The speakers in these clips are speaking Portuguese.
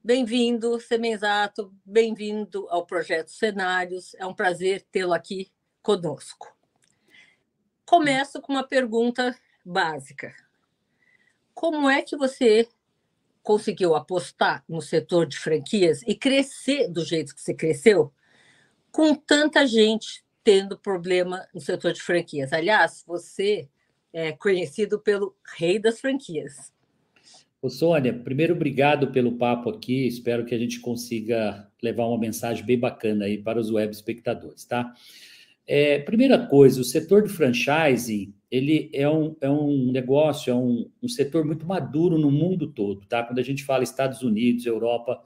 Bem-vindo, Semenzato, bem-vindo ao Projeto Cenários. É um prazer tê-lo aqui conosco. Começo com uma pergunta básica. Como é que você conseguiu apostar no setor de franquias e crescer do jeito que você cresceu, com tanta gente tendo problema no setor de franquias? Aliás, você é conhecido pelo rei das franquias. Ô, Sônia, primeiro, obrigado pelo papo aqui. Espero que a gente consiga levar uma mensagem bem bacana aí para os web espectadores, tá? Primeira coisa, o setor de franchising, ele é um negócio, um setor muito maduro no mundo todo, tá? Quando a gente fala Estados Unidos, Europa,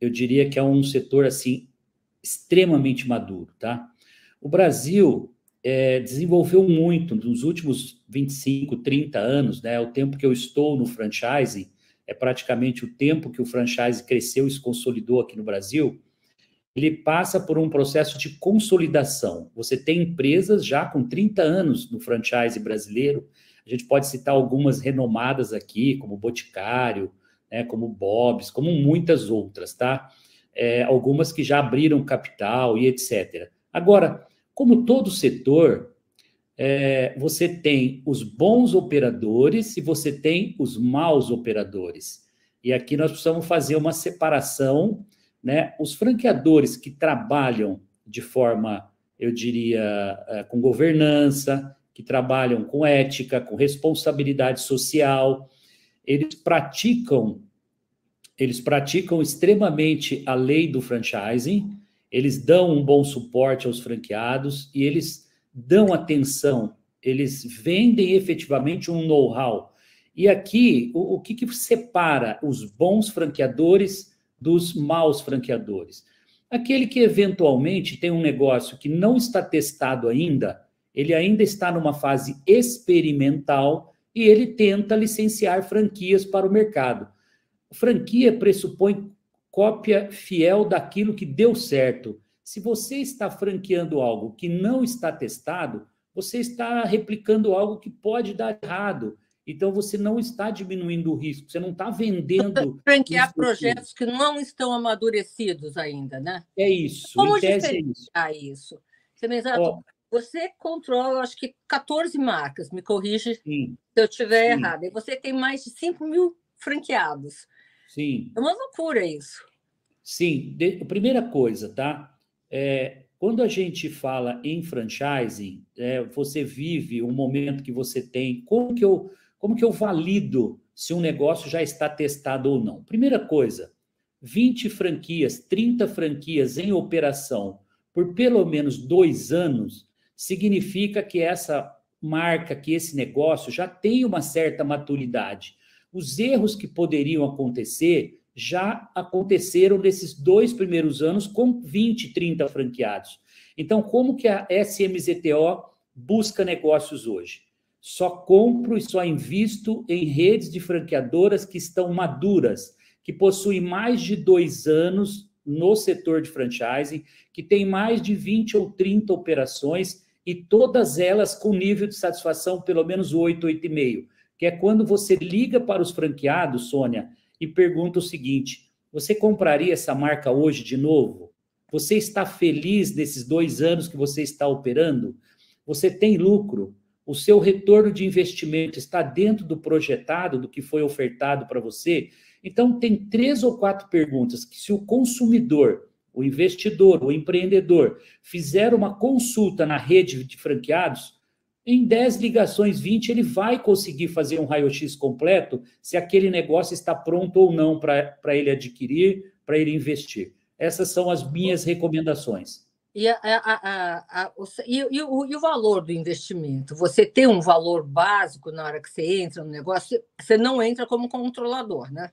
eu diria que é um setor, assim, extremamente maduro, tá? O Brasil desenvolveu muito nos últimos 25, 30 anos, né? O tempo que eu estou no franchising é praticamente o tempo que o franchise cresceu e se consolidou aqui no Brasil. Ele passa por um processo de consolidação. Você tem empresas já com 30 anos no franchise brasileiro. A gente pode citar algumas renomadas aqui, como Boticário, né, como Bob's, como muitas outras, tá? Algumas que já abriram capital e etc. Agora, como todo setor, você tem os bons operadores e você tem os maus operadores. E aqui nós precisamos fazer uma separação, né? Os franqueadores que trabalham de forma, eu diria, com governança, que trabalham com ética, com responsabilidade social, eles praticam extremamente a lei do franchising, eles dão um bom suporte aos franqueados e eles dão atenção, eles vendem efetivamente um know-how. E aqui, o que separa os bons franqueadores dos maus franqueadores? Aquele que eventualmente tem um negócio que não está testado ainda, ele ainda está numa fase experimental e ele tenta licenciar franquias para o mercado. Franquia pressupõe cópia fiel daquilo que deu certo. Se você está franqueando algo que não está testado, você está replicando algo que pode dar errado. Então, você não está diminuindo o risco, você não está vendendo... Franquear projetos que não estão amadurecidos ainda, né? É isso, Como em tese é isso. diferenciar isso? Você controla, acho que 14 marcas, me corrige se eu estiver errado. E você tem mais de 5 mil franqueados. Sim. É uma loucura isso. Sim. Primeira coisa, tá? Quando a gente fala em franchising, você vive um momento que você tem... Como que eu valido se um negócio já está testado ou não? Primeira coisa, 20 franquias, 30 franquias em operação por pelo menos 2 anos, significa que essa marca, que esse negócio já tem uma certa maturidade. Os erros que poderiam acontecer já aconteceram nesses 2 primeiros anos com 20, 30 franqueados. Então, como que a SMZTO busca negócios hoje? Só compro e só invisto em redes de franqueadoras que estão maduras, que possuem mais de 2 anos no setor de franchising, que tem mais de 20 ou 30 operações e todas elas com nível de satisfação pelo menos 8, 8,5, que é quando você liga para os franqueados, Sônia, e pergunta o seguinte: você compraria essa marca hoje de novo? Você está feliz nesses 2 anos que você está operando? Você tem lucro? O seu retorno de investimento está dentro do projetado, do que foi ofertado para você? Então, tem 3 ou 4 perguntas que, se o consumidor, o investidor, o empreendedor, fizer uma consulta na rede de franqueados, em 10 ligações, 20, ele vai conseguir fazer um raio-x completo se aquele negócio está pronto ou não para ele adquirir, para ele investir. Essas são as minhas recomendações. E o valor do investimento? Você tem um valor básico na hora que você entra no negócio? Você não entra como controlador, né?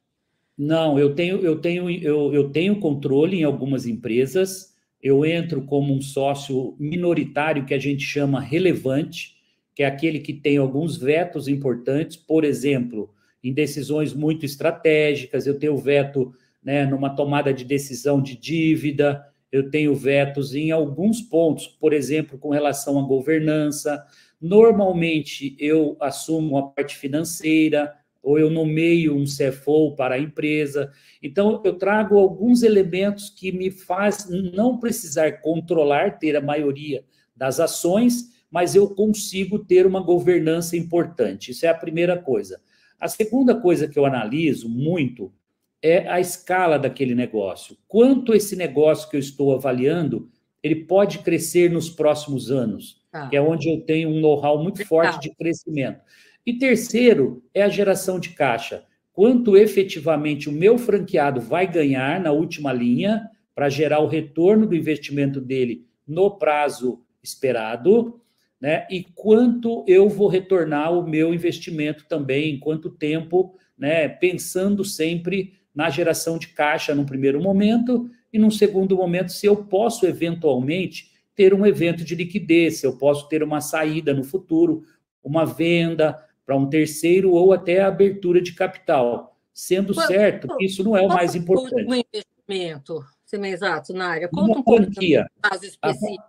Não, eu tenho controle em algumas empresas, eu entro como um sócio minoritário que a gente chama relevante, que é aquele que tem alguns vetos importantes, por exemplo, em decisões muito estratégicas, eu tenho veto, né, numa tomada de decisão de dívida, eu tenho vetos em alguns pontos, por exemplo, com relação à governança. Normalmente, eu assumo a parte financeira, ou eu nomeio um CFO para a empresa. Então, eu trago alguns elementos que me faz não precisar controlar, ter a maioria das ações, mas eu consigo ter uma governança importante. Isso é a primeira coisa. A segunda coisa que eu analiso muito é a escala daquele negócio. Quanto esse negócio que eu estou avaliando, ele pode crescer nos próximos anos, que é onde eu tenho um know-how muito forte de crescimento. E terceiro é a geração de caixa. Quanto efetivamente o meu franqueado vai ganhar na última linha para gerar o retorno do investimento dele no prazo esperado, né? E quanto eu vou retornar o meu investimento também, em quanto tempo, né? Pensando sempre na geração de caixa num primeiro momento e num segundo momento, se eu posso eventualmente ter um evento de liquidez, se eu posso ter uma saída no futuro, uma venda para um terceiro ou até a abertura de capital, sendo certo que isso não é o mais importante. O investimento, se me exato, na área, conta um pouco franquia, do caso específico.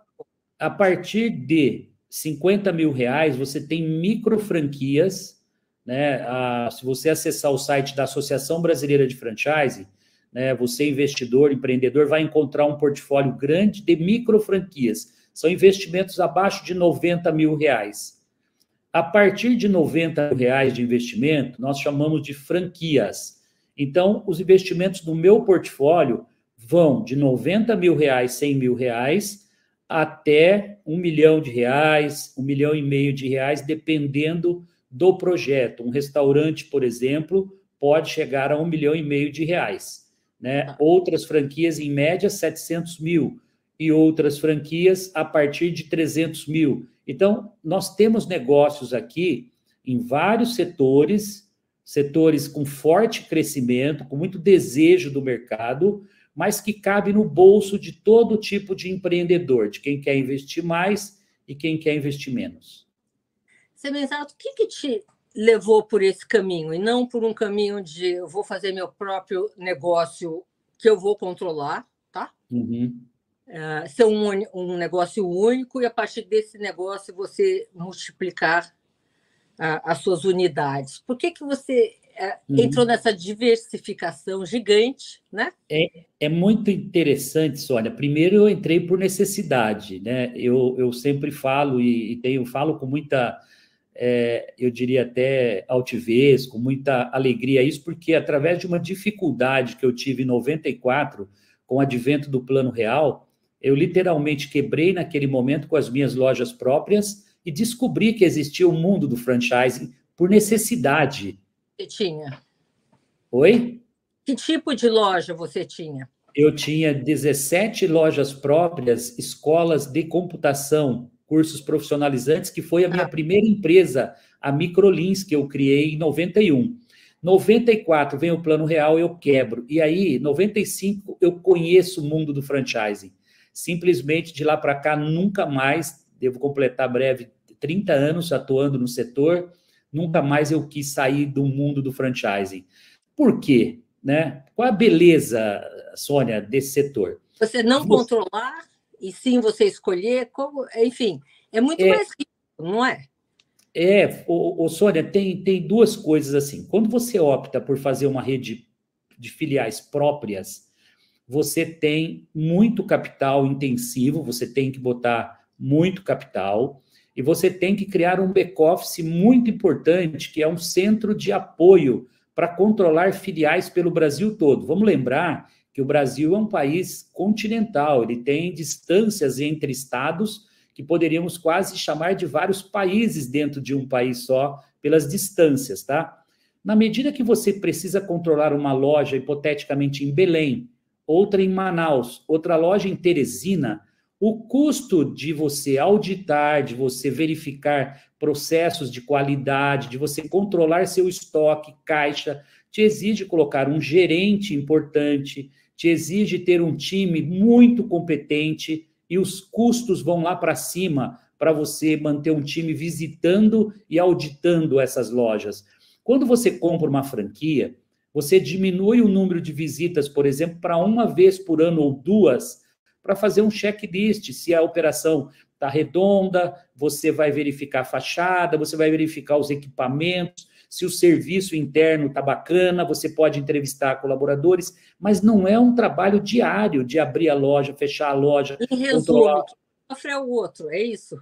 A partir de R$50 mil, você tem micro franquias, né? Se você acessar o site da Associação Brasileira de Franchising, né, você, investidor, empreendedor, vai encontrar um portfólio grande de micro franquias. São investimentos abaixo de R$90 mil. A partir de R$90 mil de investimento, nós chamamos de franquias. Então, os investimentos do meu portfólio vão de R$90 mil, R$100 mil, até R$1 milhão, R$1,5 milhão, dependendo do projeto. Um restaurante, por exemplo, pode chegar a R$1,5 milhão, né? Outras franquias, em média, 700 mil, e outras franquias a partir de 300 mil. Então, nós temos negócios aqui em vários setores com forte crescimento, com muito desejo do mercado, mas que cabe no bolso de todo tipo de empreendedor, de quem quer investir mais e quem quer investir menos. Semenzato, o que te levou por esse caminho, e não por um caminho de eu vou fazer meu próprio negócio que eu vou controlar, tá? Uhum. Ser um negócio único e, a partir desse negócio, você multiplicar as suas unidades. Por que você entrou nessa diversificação gigante, né? É muito interessante, Sônia. Primeiro, eu entrei por necessidade, né? Eu sempre falo falo com muita, eu diria até altivez, com muita alegria isso, porque através de uma dificuldade que eu tive em 94, com o advento do Plano Real, eu literalmente quebrei naquele momento com as minhas lojas próprias e descobri que existia o mundo do franchising por necessidade. Você tinha? Oi? Que tipo de loja você tinha? Eu tinha 17 lojas próprias, escolas de computação, cursos profissionalizantes, que foi a minha primeira empresa, a Microlins, que eu criei em 91. 94 vem o Plano Real, eu quebro. E aí, 95, eu conheço o mundo do franchising. Simplesmente, de lá para cá, nunca mais, devo completar breve 30 anos atuando no setor, nunca mais eu quis sair do mundo do franchising. Por quê? Né? Qual a beleza, Sônia, desse setor? Você não controlar, e sim você escolher, enfim, é muito mais rico, não é? Sônia, tem duas coisas assim. Quando você opta por fazer uma rede de filiais próprias, você tem muito capital intensivo, você tem que botar muito capital, e você tem que criar um back-office muito importante, que é um centro de apoio para controlar filiais pelo Brasil todo. Vamos lembrar que o Brasil é um país continental, ele tem distâncias entre estados que poderíamos quase chamar de vários países dentro de um país só, pelas distâncias, tá? Na medida que você precisa controlar uma loja, hipoteticamente em Belém, outra em Manaus, outra loja em Teresina, o custo de você auditar, de você verificar processos de qualidade, de você controlar seu estoque, caixa, te exige colocar um gerente importante, te exige ter um time muito competente, e os custos vão lá para cima para você manter um time visitando e auditando essas lojas. Quando você compra uma franquia, você diminui o número de visitas, por exemplo, para uma vez por ano ou duas, para fazer um checklist. Se a operação está redonda, você vai verificar a fachada, você vai verificar os equipamentos. se o serviço interno está bacana, você pode entrevistar colaboradores, mas não é um trabalho diário de abrir a loja, fechar a loja, Em controlar. resumo, que sofre é o outro, é isso?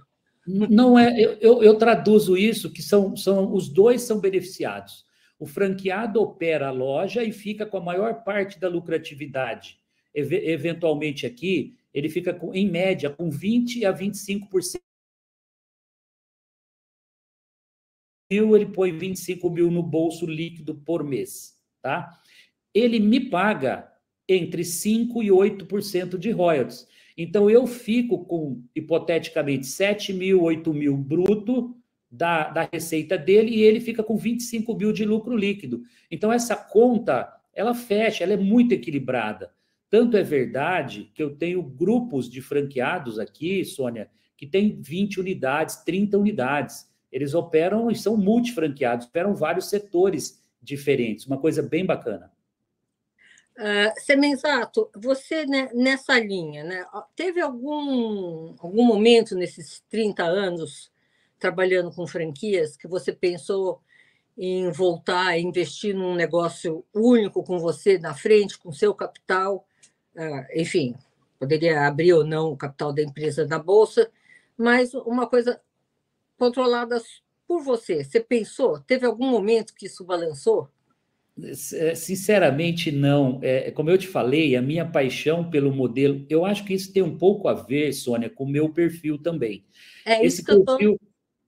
Não é, eu traduzo isso que os dois são beneficiados. O franqueado opera a loja e fica com a maior parte da lucratividade. Eventualmente aqui, ele fica, em média, com 20% a 25%. Ele põe 25 mil no bolso líquido por mês. Tá? Ele me paga entre 5% e 8% de royalties. Então, eu fico com, hipoteticamente, 7 mil, 8 mil bruto da receita dele e ele fica com 25 mil de lucro líquido. Então, essa conta, ela fecha, ela é muito equilibrada. Tanto é verdade que eu tenho grupos de franqueados aqui, Sônia, que tem 20 unidades, 30 unidades. Eles operam e são multifranqueados, operam vários setores diferentes, uma coisa bem bacana. Semenzato, você, né, nessa linha, né, teve algum momento nesses 30 anos trabalhando com franquias que você pensou em voltar a investir num negócio único com você na frente, com seu capital? Enfim, poderia abrir ou não o capital da empresa na bolsa, mas uma coisa controlada por você. Você pensou? Teve algum momento que isso balançou? Sinceramente, não. Como eu te falei, a minha paixão pelo modelo, eu acho que isso tem um pouco a ver, Sônia, com o meu perfil também. É isso Esse que eu estou. perfil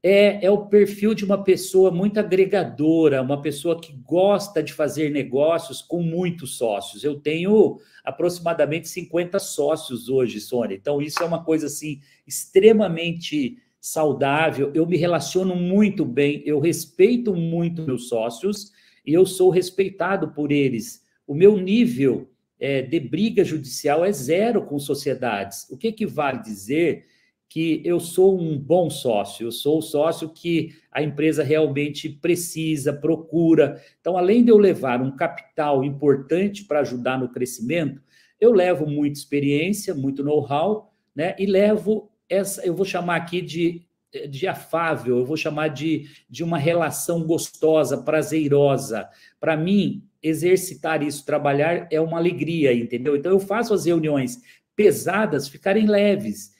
é o perfil de uma pessoa muito agregadora, uma pessoa que gosta de fazer negócios com muitos sócios. Eu tenho aproximadamente 50 sócios hoje, Sônia. Então, isso é uma coisa assim extremamente saudável. Eu me relaciono muito bem, eu respeito muito meus sócios e eu sou respeitado por eles. O meu nível de briga judicial é zero com sociedades. O que vale dizer que eu sou um bom sócio, eu sou o sócio que a empresa realmente precisa, procura. Então, além de eu levar um capital importante para ajudar no crescimento, eu levo muita experiência, muito know-how, né? E levo essa, eu vou chamar aqui de afável, eu vou chamar de uma relação gostosa, prazerosa. Para mim, exercitar isso, trabalhar, é uma alegria, entendeu? Então, eu faço as reuniões pesadas ficarem leves.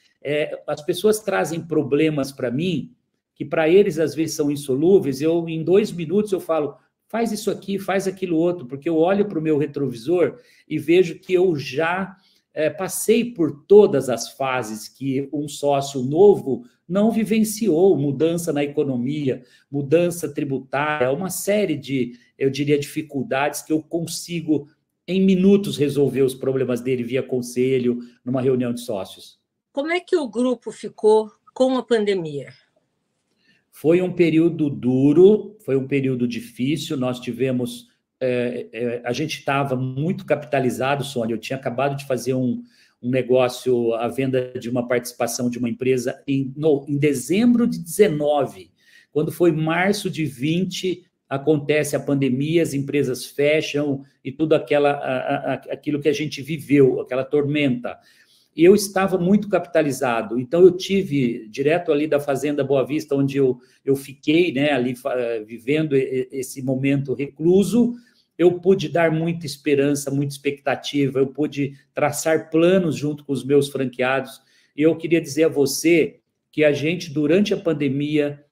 As pessoas trazem problemas para mim, que para eles às vezes são insolúveis, em 2 minutos eu falo, faz isso aqui, faz aquilo outro, porque eu olho para o meu retrovisor e vejo que eu já passei por todas as fases que um sócio novo não vivenciou, mudança na economia, mudança tributária, uma série de, eu diria, dificuldades que eu consigo, em minutos, resolver os problemas dele via conselho, numa reunião de sócios. Como é que o grupo ficou com a pandemia? Foi um período duro, foi um período difícil, nós tivemos... a gente estava muito capitalizado, Sônia, eu tinha acabado de fazer um negócio, a venda de uma participação de uma empresa em dezembro de 19. Quando foi março de 20, acontece a pandemia, as empresas fecham e tudo aquilo que a gente viveu, aquela tormenta. E eu estava muito capitalizado, então eu tive, direto ali da Fazenda Boa Vista, onde eu fiquei, né, ali vivendo esse momento recluso, eu pude dar muita esperança, muita expectativa, eu pude traçar planos junto com os meus franqueados, e eu queria dizer a você que a gente, durante a pandemia,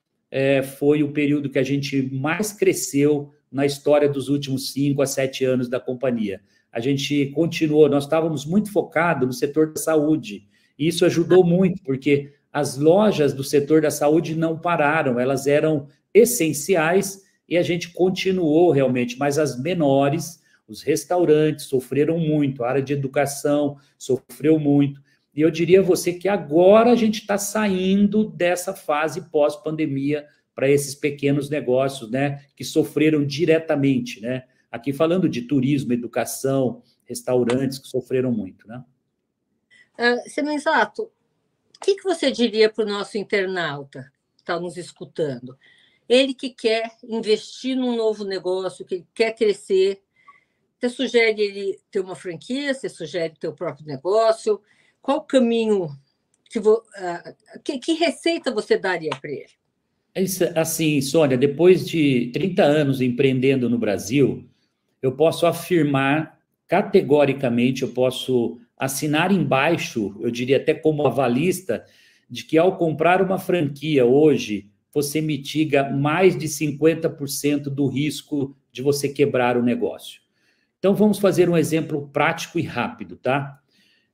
foi o período que a gente mais cresceu na história dos últimos 5 a 7 anos da companhia. A gente continuou, nós estávamos muito focados no setor da saúde, e isso ajudou muito, porque as lojas do setor da saúde não pararam, elas eram essenciais, e a gente continuou realmente, mas as menores, os restaurantes sofreram muito, a área de educação sofreu muito, e eu diria a você que agora a gente está saindo dessa fase pós-pandemia para esses pequenos negócios, né, que sofreram diretamente, né? Aqui falando de turismo, educação, restaurantes que sofreram muito, né? Semenzato, o que você diria para o nosso internauta que está nos escutando? Ele que quer investir num novo negócio, que quer crescer, você sugere ele ter uma franquia? Você sugere ter o próprio negócio? Qual o caminho que receita você daria para ele? Assim, Sônia, depois de 30 anos empreendendo no Brasil, eu posso afirmar categoricamente, eu posso assinar embaixo, eu diria até como avalista, de que ao comprar uma franquia hoje, você mitiga mais de 50% do risco de você quebrar o negócio. Então, vamos fazer um exemplo prático e rápido, tá?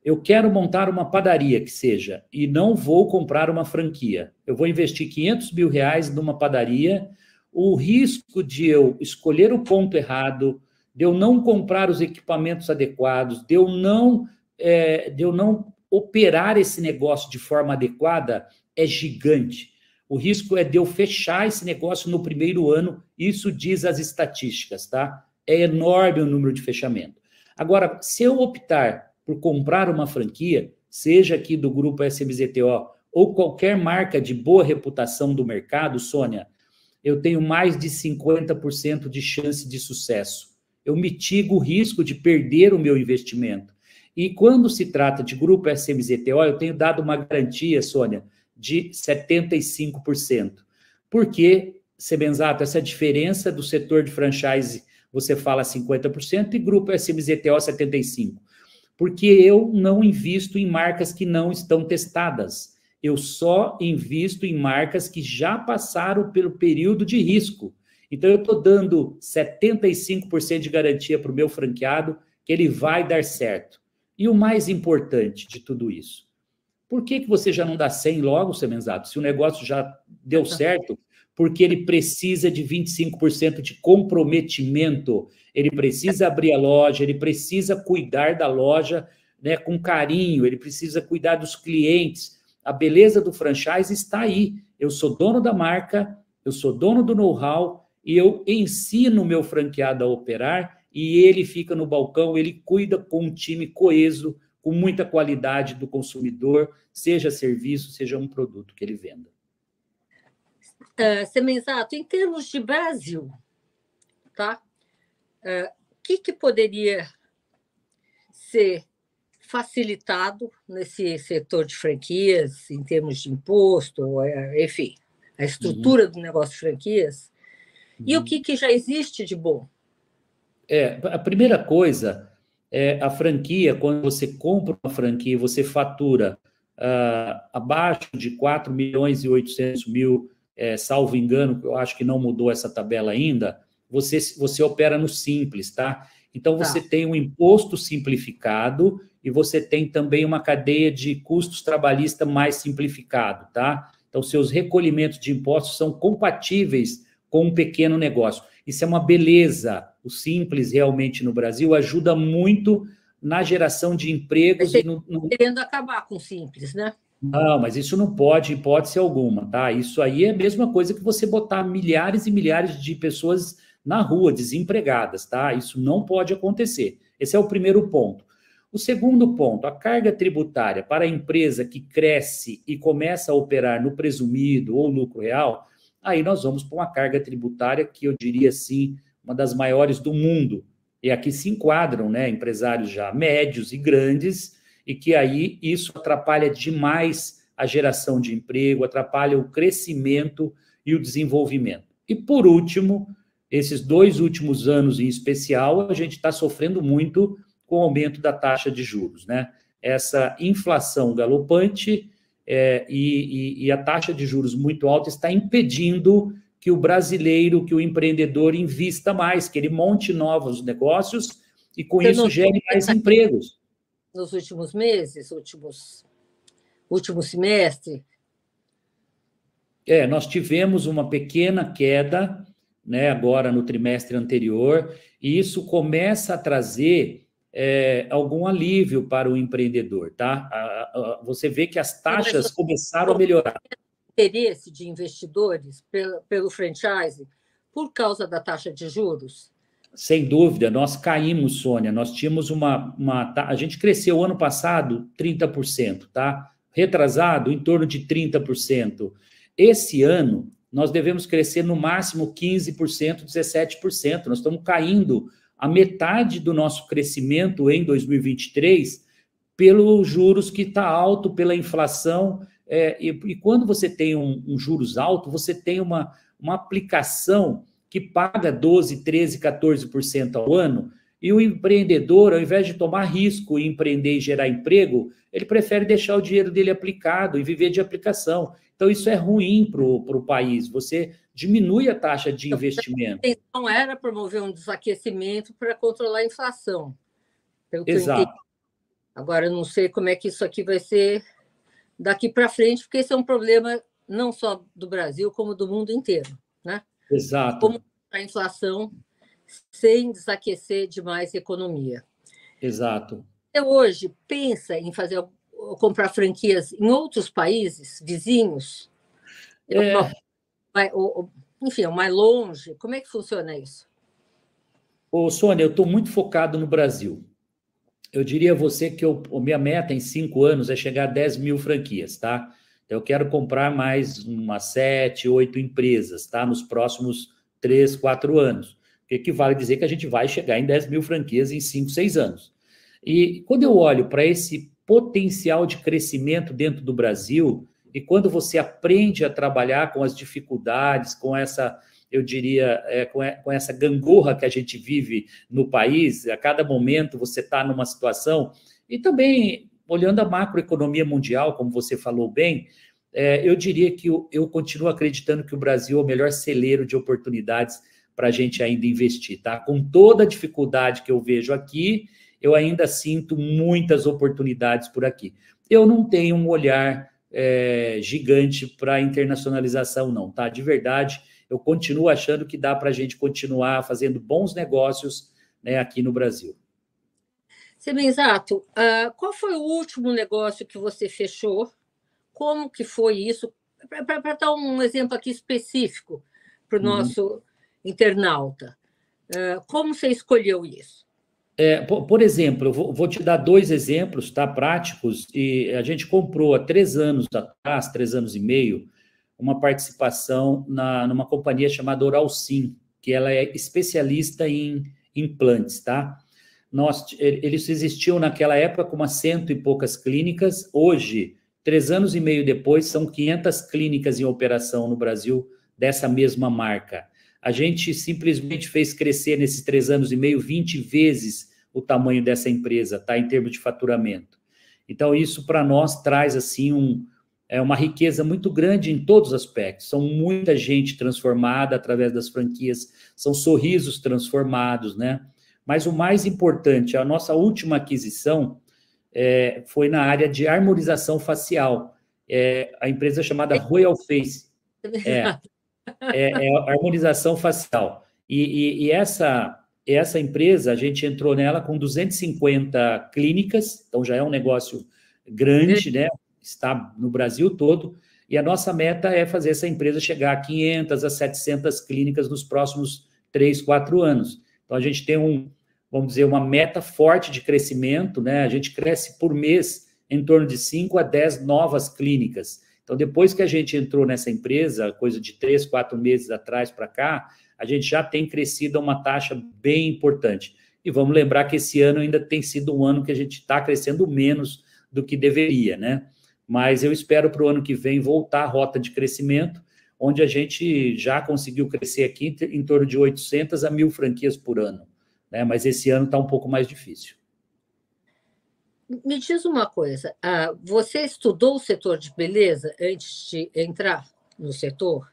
Eu quero montar uma padaria que seja, e não vou comprar uma franquia. Eu vou investir R$ 500 mil numa padaria. O risco de eu escolher o ponto errado, de eu não comprar os equipamentos adequados, de eu não operar esse negócio de forma adequada é gigante. O risco é de eu fechar esse negócio no primeiro ano, isso diz as estatísticas, tá? É enorme o número de fechamento. Agora, se eu optar por comprar uma franquia, seja aqui do grupo SMZTO ou qualquer marca de boa reputação do mercado, Sônia, eu tenho mais de 50% de chance de sucesso. Eu mitigo o risco de perder o meu investimento. E quando se trata de grupo SMZTO, eu tenho dado uma garantia, Sônia, de 75%. Por que, Semenzato, essa diferença do setor de franchise, você fala 50% e grupo SMZTO 75%? Porque eu não invisto em marcas que não estão testadas. Eu só invisto em marcas que já passaram pelo período de risco. Então, eu estou dando 75% de garantia para o meu franqueado que ele vai dar certo. E o mais importante de tudo isso, por que você já não dá 100 logo, Semenzato? Se o negócio já deu certo, porque ele precisa de 25% de comprometimento, ele precisa abrir a loja, ele precisa cuidar da loja, né, com carinho, ele precisa cuidar dos clientes. A beleza do franchise está aí. Eu sou dono da marca, eu sou dono do know-how e eu ensino o meu franqueado a operar e ele fica no balcão, ele cuida com um time coeso, com muita qualidade do consumidor, seja serviço, seja um produto que ele venda. Semenzato, em termos de Brasil, tá? O que poderia ser facilitado nesse setor de franquias, em termos de imposto, enfim, a estrutura do negócio de franquias, e o que já existe de bom? A primeira coisa é a franquia, quando você compra uma franquia, você fatura abaixo de 4.800.000, salvo engano, eu acho que não mudou essa tabela ainda, você opera no Simples, tá? Então, você tem um imposto simplificado e você tem também uma cadeia de custos trabalhistas mais simplificado, tá? Então, seus recolhimentos de impostos são compatíveis com um pequeno negócio. Isso é uma beleza. O Simples, realmente, no Brasil, ajuda muito na geração de empregos. Querendo acabar com o Simples, né? Não, mas isso não pode, hipótese alguma, tá? Isso aí é a mesma coisa que você botar milhares e milhares de pessoas na rua, desempregadas, tá? Isso não pode acontecer. Esse é o primeiro ponto. O segundo ponto, a carga tributária para a empresa que cresce e começa a operar no presumido ou lucro real, aí nós vamos para uma carga tributária que eu diria assim, uma das maiores do mundo. E aqui se enquadram, né, empresários já médios e grandes, e que aí isso atrapalha demais a geração de emprego, atrapalha o crescimento e o desenvolvimento. E, por último, esses 2 últimos anos em especial, a gente está sofrendo muito com o aumento da taxa de juros, né? Essa inflação galopante e a taxa de juros muito alta está impedindo que o brasileiro, que o empreendedor invista mais, que ele monte novos negócios e, com isso, gere mais empregos. Nos últimos meses, último semestre? Nós tivemos uma pequena queda, né, agora no trimestre anterior, e isso começa a trazer algum alívio para o empreendedor, tá? Você vê que as taxas começaram a melhorar. Interesse de investidores pelo franchise por causa da taxa de juros? Sem dúvida, nós caímos, Sônia, nós tínhamos a gente cresceu ano passado 30%, tá? Retrasado, em torno de 30%. Esse ano, nós devemos crescer no máximo 15%, 17%. Nós estamos caindo a metade do nosso crescimento em 2023 pelos juros que está alto, pela inflação, E quando você tem um juros alto, você tem uma aplicação que paga 12%, 13%, 14% ao ano, e o empreendedor, ao invés de tomar risco e empreender e gerar emprego, ele prefere deixar o dinheiro dele aplicado e viver de aplicação. Então, isso é ruim para o país. Você diminui a taxa de investimento. A intenção era promover um desaquecimento para controlar a inflação, pelo que eu Exato. entendi. Agora, eu não sei como é que isso aqui vai ser daqui para frente, porque esse é um problema não só do Brasil, como do mundo inteiro, né? Exato. Como a inflação sem desaquecer demais a economia. Exato. Você hoje pensa em comprar franquias em outros países vizinhos? Enfim, mais longe? Como é que funciona isso? Sônia, eu estou muito focado no Brasil. Eu diria a você que a minha meta em 5 anos é chegar a 10 mil franquias, tá? Eu quero comprar mais umas 7, 8 empresas, tá? Nos próximos 3, 4 anos. O que equivale a dizer que a gente vai chegar em 10 mil franquias em 5, 6 anos. E quando eu olho para esse potencial de crescimento dentro do Brasil, e quando você aprende a trabalhar com as dificuldades, com essa, eu diria, com essa gangorra que a gente vive no país, a cada momento você está numa situação, e também olhando a macroeconomia mundial, como você falou bem, eu diria que eu continuo acreditando que o Brasil é o melhor celeiro de oportunidades para a gente ainda investir, tá? Com toda a dificuldade que eu vejo aqui, eu ainda sinto muitas oportunidades por aqui. Eu não tenho um olhar gigante para a internacionalização, não, tá? De verdade, eu continuo achando que dá para a gente continuar fazendo bons negócios, né, aqui no Brasil. Semenzato, qual foi o último negócio que você fechou? Como que foi isso? Para dar um exemplo aqui específico para o nosso internauta. Como você escolheu isso? Por exemplo, eu vou te dar 2 exemplos, tá, práticos, e a gente comprou há 3 anos atrás, 3 anos e meio, uma participação numa companhia chamada Oralsim, que ela é especialista em implantes, tá? Eles existiam naquela época com umas 100 e poucas clínicas, hoje, 3 anos e meio depois, são 500 clínicas em operação no Brasil dessa mesma marca. A gente simplesmente fez crescer nesses 3 anos e meio 20 vezes o tamanho dessa empresa, tá, em termos de faturamento. Então, isso para nós traz assim uma riqueza muito grande em todos os aspectos. São muita gente transformada através das franquias, são sorrisos transformados, né? Mas o mais importante, a nossa última aquisição foi na área de harmonização facial. A empresa chamada Royal Face. A harmonização facial. E essa empresa, a gente entrou nela com 250 clínicas, então já é um negócio grande, né? Está no Brasil todo, e a nossa meta é fazer essa empresa chegar a 500 a 700 clínicas nos próximos 3, 4 anos. Então, a gente tem vamos dizer, uma meta forte de crescimento, né? A gente cresce por mês em torno de 5 a 10 novas clínicas. Então, depois que a gente entrou nessa empresa, coisa de 3, 4 meses atrás para cá, a gente já tem crescido a uma taxa bem importante. E vamos lembrar que esse ano ainda tem sido um ano que a gente está crescendo menos do que deveria, né? Mas eu espero para o ano que vem voltar à rota de crescimento, onde a gente já conseguiu crescer aqui em torno de 800 a 1.000 franquias por ano, né? Mas esse ano está um pouco mais difícil. Me diz uma coisa, você estudou o setor de beleza antes de entrar no setor?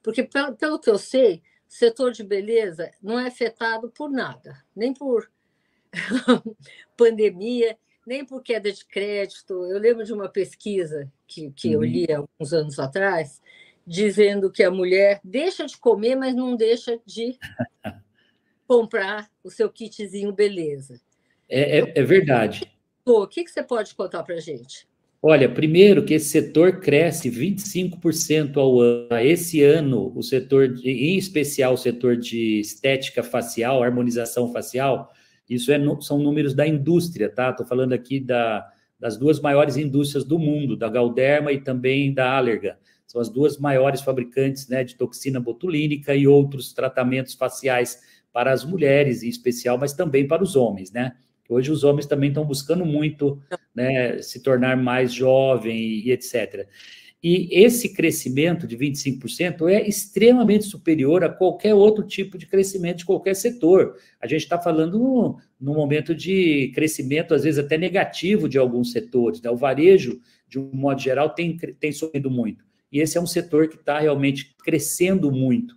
Porque, pelo que eu sei, o setor de beleza não é afetado por nada, nem por pandemia, nem por queda de crédito. Eu lembro de uma pesquisa que eu li há alguns anos atrás, dizendo que a mulher deixa de comer, mas não deixa de comprar o seu kitzinho beleza. É verdade. O que você pode contar para a gente? Olha, primeiro que esse setor cresce 25% ao ano. Esse ano, o setor, em especial o setor de estética facial, harmonização facial, isso são números da indústria, tá? Estou falando aqui das 2 maiores indústrias do mundo, da Galderma e também da Allergan. São as 2 maiores fabricantes, né, de toxina botulínica e outros tratamentos faciais para as mulheres, em especial, mas também para os homens, né? Hoje os homens também estão buscando muito, né, se tornar mais jovem e etc. E esse crescimento de 25% é extremamente superior a qualquer outro tipo de crescimento de qualquer setor. A gente está falando num momento de crescimento, às vezes até negativo de alguns setores, né? O varejo, de um modo geral, tem sofrido muito. E esse é um setor que está realmente crescendo muito.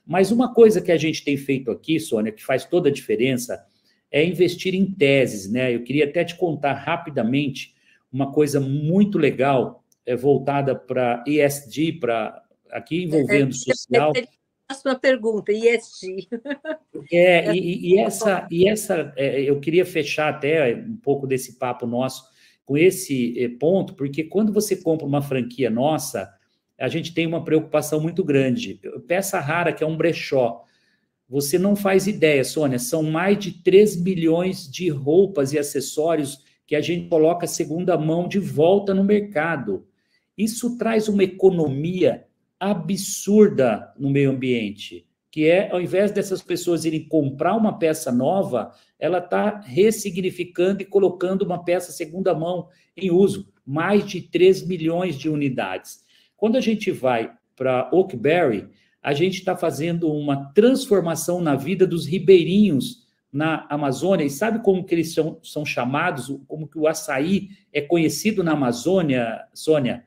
Mas uma coisa que a gente tem feito aqui, Sônia, que faz toda a diferença, é investir em teses, né? Eu queria até te contar rapidamente uma coisa muito legal, voltada para ESG, para aqui envolvendo social. Próxima pergunta, ESG. Eu queria fechar até um pouco desse papo nosso com esse ponto, porque quando você compra uma franquia nossa, a gente tem uma preocupação muito grande. Peça rara, que é um brechó. Você não faz ideia, Sônia, são mais de 3 milhões de roupas e acessórios que a gente coloca segunda mão de volta no mercado. Isso traz uma economia absurda no meio ambiente, que é, ao invés dessas pessoas irem comprar uma peça nova, ela está ressignificando e colocando uma peça segunda mão em uso. Mais de 3 milhões de unidades. Quando a gente vai para Oakberry, a gente está fazendo uma transformação na vida dos ribeirinhos na Amazônia. E sabe como que eles são chamados? Como que o açaí é conhecido na Amazônia, Sônia?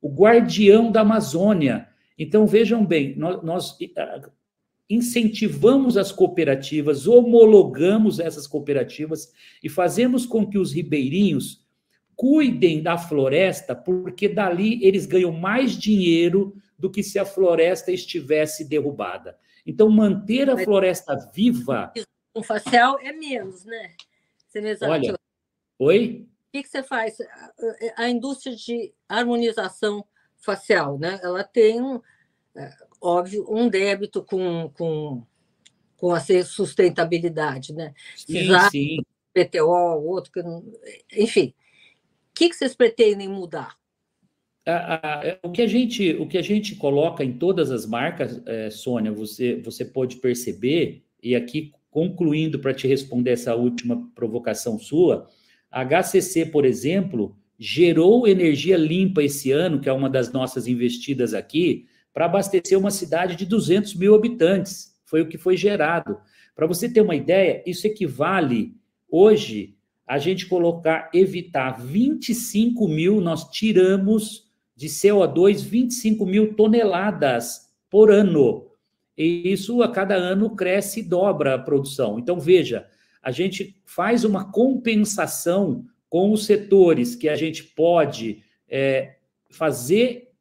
O guardião da Amazônia. Então, vejam bem, nós incentivamos as cooperativas, homologamos essas cooperativas e fazemos com que os ribeirinhos cuidem da floresta, porque dali eles ganham mais dinheiro do que se a floresta estivesse derrubada. Então, manter a floresta viva... O facial é menos, né? Olha, oi? O que você faz? A indústria de harmonização facial, né? Ela tem, óbvio, um débito com a sustentabilidade, né? Sim. PTO, outro, enfim. O que vocês pretendem mudar? O que a gente coloca em todas as marcas, Sônia, você pode perceber, e aqui concluindo para te responder essa última provocação sua, a HCC, por exemplo, gerou energia limpa esse ano, que é uma das nossas investidas aqui, para abastecer uma cidade de 200 mil habitantes. Foi o que foi gerado. Para você ter uma ideia, isso equivale, hoje, a gente evitar 25 mil, nós tiramos de CO2 25 mil toneladas por ano. E isso, a cada ano, cresce e dobra a produção. Então, veja, a gente faz uma compensação com os setores que a gente pode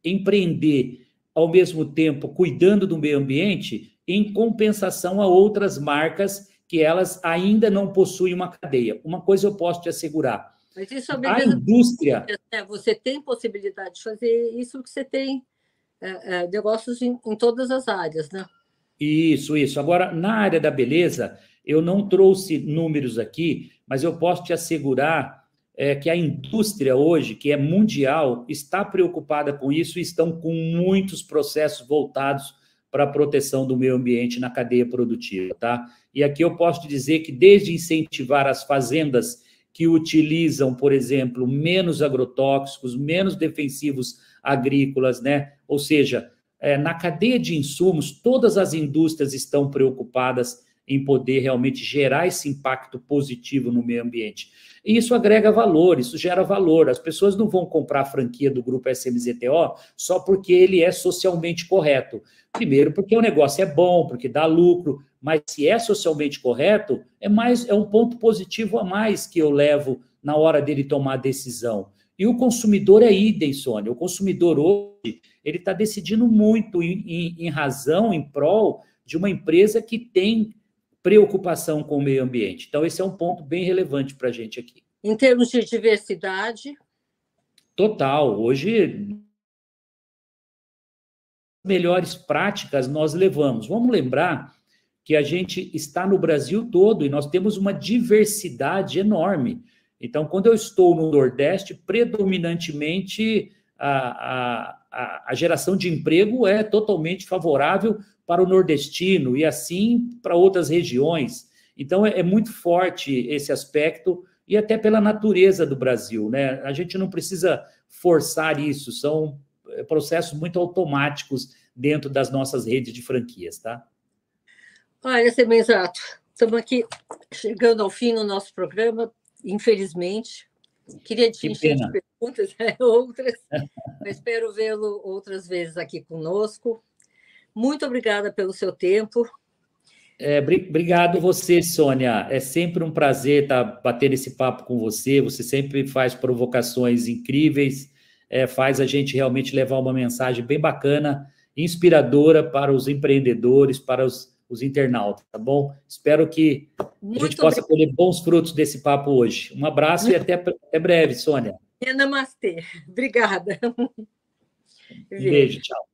empreender, ao mesmo tempo, cuidando do meio ambiente, em compensação a outras marcas que elas ainda não possuem uma cadeia. Uma coisa eu posso te assegurar. Mas isso é a indústria... Você tem possibilidade de fazer isso, porque você tem negócios em todas as áreas, né? Isso. Agora, na área da beleza, eu não trouxe números aqui, mas eu posso te assegurar que a indústria hoje, que é mundial, está preocupada com isso e estão com muitos processos voltados para a proteção do meio ambiente na cadeia produtiva, tá? E aqui eu posso te dizer que desde incentivar as fazendas que utilizam, por exemplo, menos agrotóxicos, menos defensivos agrícolas, né? Ou seja, na cadeia de insumos, todas as indústrias estão preocupadas em poder realmente gerar esse impacto positivo no meio ambiente. E isso agrega valor, isso gera valor. As pessoas não vão comprar a franquia do Grupo SMZTO só porque ele é socialmente correto. Primeiro, porque o negócio é bom, porque dá lucro, mas se é socialmente correto, é um ponto positivo a mais que eu levo na hora dele tomar a decisão. E o consumidor é idem, Sônia. O consumidor hoje, ele está decidindo muito em razão, em prol de uma empresa que tem preocupação com o meio ambiente. Então, esse é um ponto bem relevante para a gente aqui. Em termos de diversidade? Total. Hoje, melhores práticas nós levamos. Vamos lembrar que a gente está no Brasil todo e nós temos uma diversidade enorme. Então, quando eu estou no Nordeste, predominantemente a geração de emprego é totalmente favorável para o nordestino e assim para outras regiões. Então, é muito forte esse aspecto, e até pela natureza do Brasil, né? A gente não precisa forçar isso, são processos muito automáticos dentro das nossas redes de franquias, tá? Olha, Semenzato, estamos aqui chegando ao fim do nosso programa, infelizmente. Queria te encher de perguntas, outras, mas espero vê-lo outras vezes aqui conosco. Muito obrigada pelo seu tempo. Obrigado você, Sônia. É sempre um prazer estar batendo esse papo com você. Você sempre faz provocações incríveis, faz a gente realmente levar uma mensagem bem bacana, inspiradora para os empreendedores, para os internautas, tá bom? Espero que a gente possa colher bons frutos desse papo hoje. Um abraço e até breve, Sônia. Namastê. Obrigada. Um beijo, tchau.